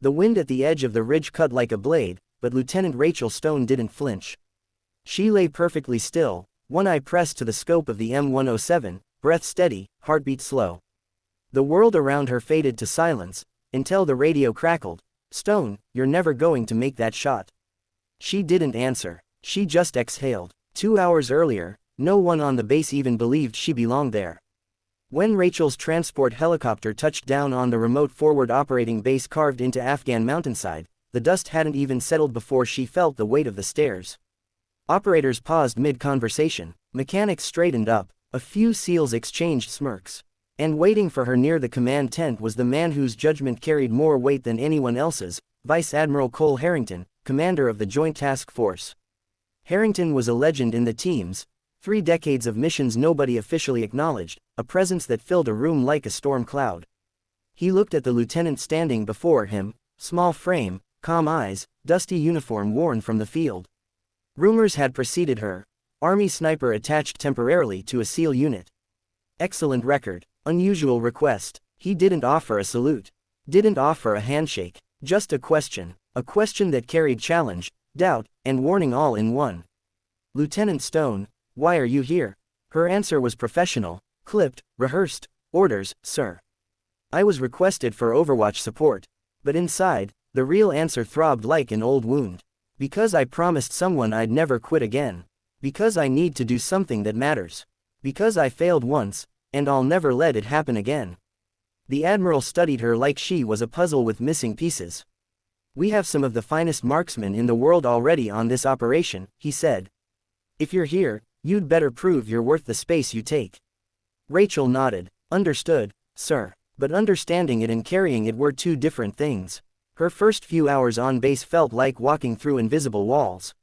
The wind at the edge of the ridge cut like a blade, but Lieutenant Rachel Stone didn't flinch. She lay perfectly still, one eye pressed to the scope of the M107, breath steady, heartbeat slow. The world around her faded to silence, until the radio crackled. "Stone, you're never going to make that shot." She didn't answer. She just exhaled. 2 hours earlier, no one on the base even believed she belonged there. When Rachel's transport helicopter touched down on the remote forward operating base carved into Afghan mountainside, the dust hadn't even settled before she felt the weight of the stairs. Operators paused mid-conversation, mechanics straightened up, a few SEALs exchanged smirks. And waiting for her near the command tent was the man whose judgment carried more weight than anyone else's, Vice Admiral Cole Harrington, commander of the Joint Task Force. Harrington was a legend in the teams, 3 decades of missions nobody officially acknowledged, a presence that filled a room like a storm cloud. He looked at the lieutenant standing before him, small frame, calm eyes, dusty uniform worn from the field. Rumors had preceded her. Army sniper attached temporarily to a SEAL unit. Excellent record, unusual request. He didn't offer a salute. Didn't offer a handshake. Just a question that carried challenge, doubt, and warning all in one. "Lieutenant Stone, why are you here?" Her answer was professional, clipped, rehearsed. "Orders, sir. I was requested for Overwatch support." But inside, the real answer throbbed like an old wound. "Because I promised someone I'd never quit again. Because I need to do something that matters. Because I failed once, and I'll never let it happen again." The Admiral studied her like she was a puzzle with missing pieces. "We have some of the finest marksmen in the world already on this operation," he said. "If you're here, you'd better prove you're worth the space you take." Rachel nodded. "Understood, sir." But understanding it and carrying it were 2 different things. Her first few hours on base felt like walking through invisible walls.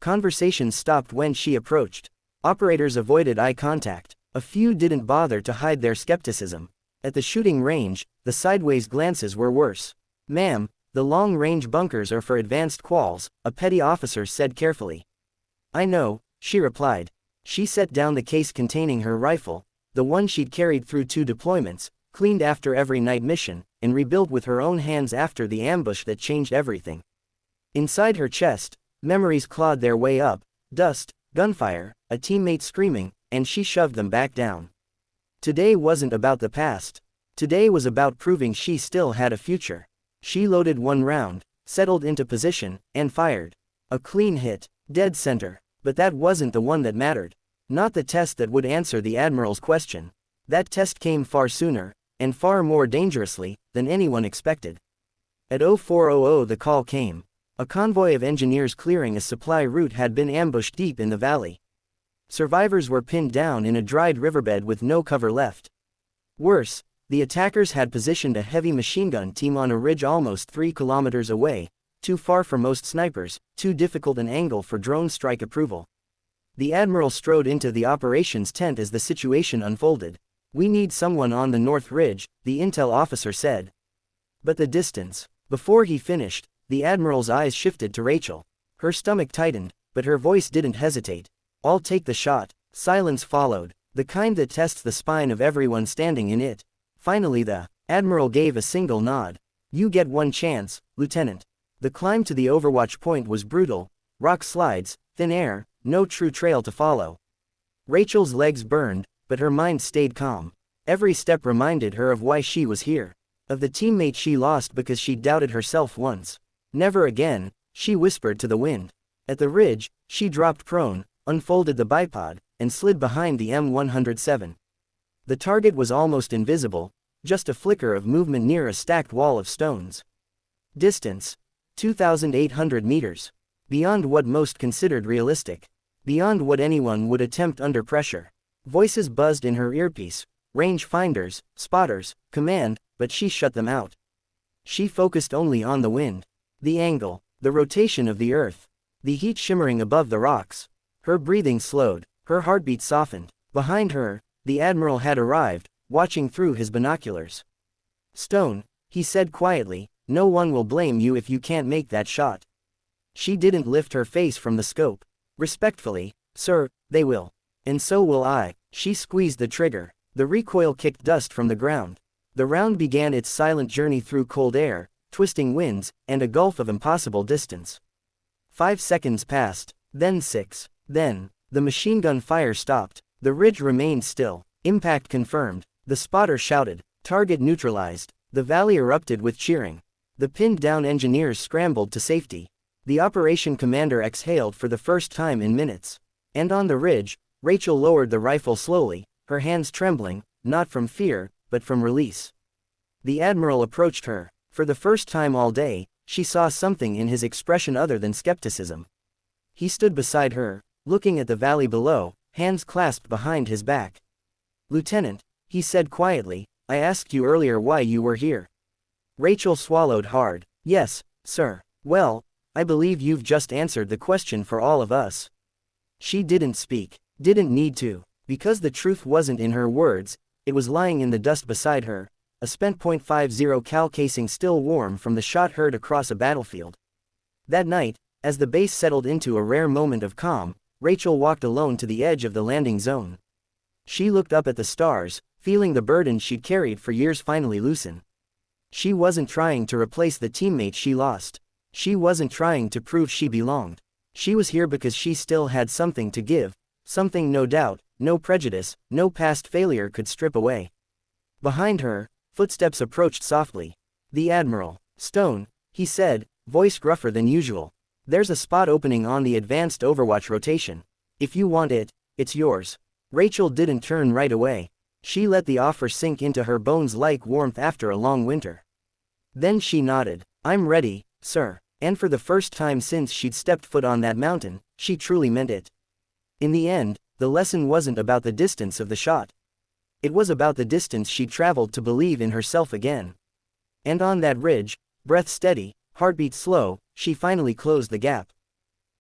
Conversations stopped when she approached. Operators avoided eye contact. A few didn't bother to hide their skepticism. At the shooting range, the sideways glances were worse. "Ma'am, the long-range bunkers are for advanced quals," a petty officer said carefully. "I know," she replied. She set down the case containing her rifle, the one she'd carried through 2 deployments, cleaned after every night mission, and rebuilt with her own hands after the ambush that changed everything. Inside her chest, memories clawed their way up, dust, gunfire, a teammate screaming, and she shoved them back down. Today wasn't about the past. Today was about proving she still had a future. She loaded 1 round, settled into position, and fired. A clean hit, dead center. But that wasn't the one that mattered. Not the test that would answer the Admiral's question. That test came far sooner, and far more dangerously, than anyone expected. At 0400 the call came. A convoy of engineers clearing a supply route had been ambushed deep in the valley. Survivors were pinned down in a dried riverbed with no cover left. Worse, the attackers had positioned a heavy machine gun team on a ridge almost 3 kilometers away, too far for most snipers, too difficult an angle for drone strike approval. The Admiral strode into the operations tent as the situation unfolded. "We need someone on the North Ridge," the intel officer said. But the distance. Before he finished, the Admiral's eyes shifted to Rachel. Her stomach tightened, but her voice didn't hesitate. "I'll take the shot." Silence followed, the kind that tests the spine of everyone standing in it. Finally the Admiral gave a single nod. "You get 1 chance, Lieutenant." The climb to the Overwatch point was brutal. Rock slides, thin air, no true trail to follow. Rachel's legs burned, but her mind stayed calm. Every step reminded her of why she was here. Of the teammate she lost because she doubted herself once. "Never again," she whispered to the wind. At the ridge, she dropped prone, unfolded the bipod, and slid behind the M107. The target was almost invisible, just a flicker of movement near a stacked wall of stones. Distance: 2,800 meters. Beyond what most considered realistic. Beyond what anyone would attempt under pressure. Voices buzzed in her earpiece, range finders, spotters, command, but she shut them out. She focused only on the wind. The angle, the rotation of the earth, the heat shimmering above the rocks. Her breathing slowed, her heartbeat softened. Behind her, the Admiral had arrived, watching through his binoculars. "Stone," he said quietly, "no one will blame you if you can't make that shot." She didn't lift her face from the scope. Respectfully, "Sir, they will. And so will I." She squeezed the trigger. The recoil kicked dust from the ground. The round began its silent journey through cold air, twisting winds, and a gulf of impossible distance. 5 seconds passed, then 6. Then, the machine gun fire stopped. The ridge remained still. Impact confirmed. The spotter shouted. Target neutralized. The valley erupted with cheering. The pinned-down engineers scrambled to safety. The operation commander exhaled for the first time in minutes. And on the ridge, Rachel lowered the rifle slowly, her hands trembling, not from fear, but from release. The admiral approached her. For the first time all day, she saw something in his expression other than skepticism. He stood beside her, looking at the valley below, hands clasped behind his back. "Lieutenant," he said quietly, "I asked you earlier why you were here." Rachel swallowed hard. "Yes, sir." "Well, I believe you've just answered the question for all of us." She didn't speak, didn't need to, because the truth wasn't in her words, it was lying in the dust beside her, a spent .50 cal casing still warm from the shot heard across a battlefield. That night, as the base settled into a rare moment of calm, Rachel walked alone to the edge of the landing zone. She looked up at the stars, feeling the burden she'd carried for years finally loosen. She wasn't trying to replace the teammate she lost. She wasn't trying to prove she belonged. She was here because she still had something to give, something no doubt, no prejudice, no past failure could strip away. Behind her, footsteps approached softly. "The Admiral." "Stone," he said, voice gruffer than usual. "There's a spot opening on the advanced Overwatch rotation. If you want it, it's yours." Rachel didn't turn right away. She let the offer sink into her bones like warmth after a long winter. Then she nodded. "I'm ready, sir." And for the first time since she'd stepped foot on that mountain, she truly meant it. In the end, the lesson wasn't about the distance of the shot. It was about the distance she'd traveled to believe in herself again. And on that ridge, breath steady, heartbeat slow, she finally closed the gap.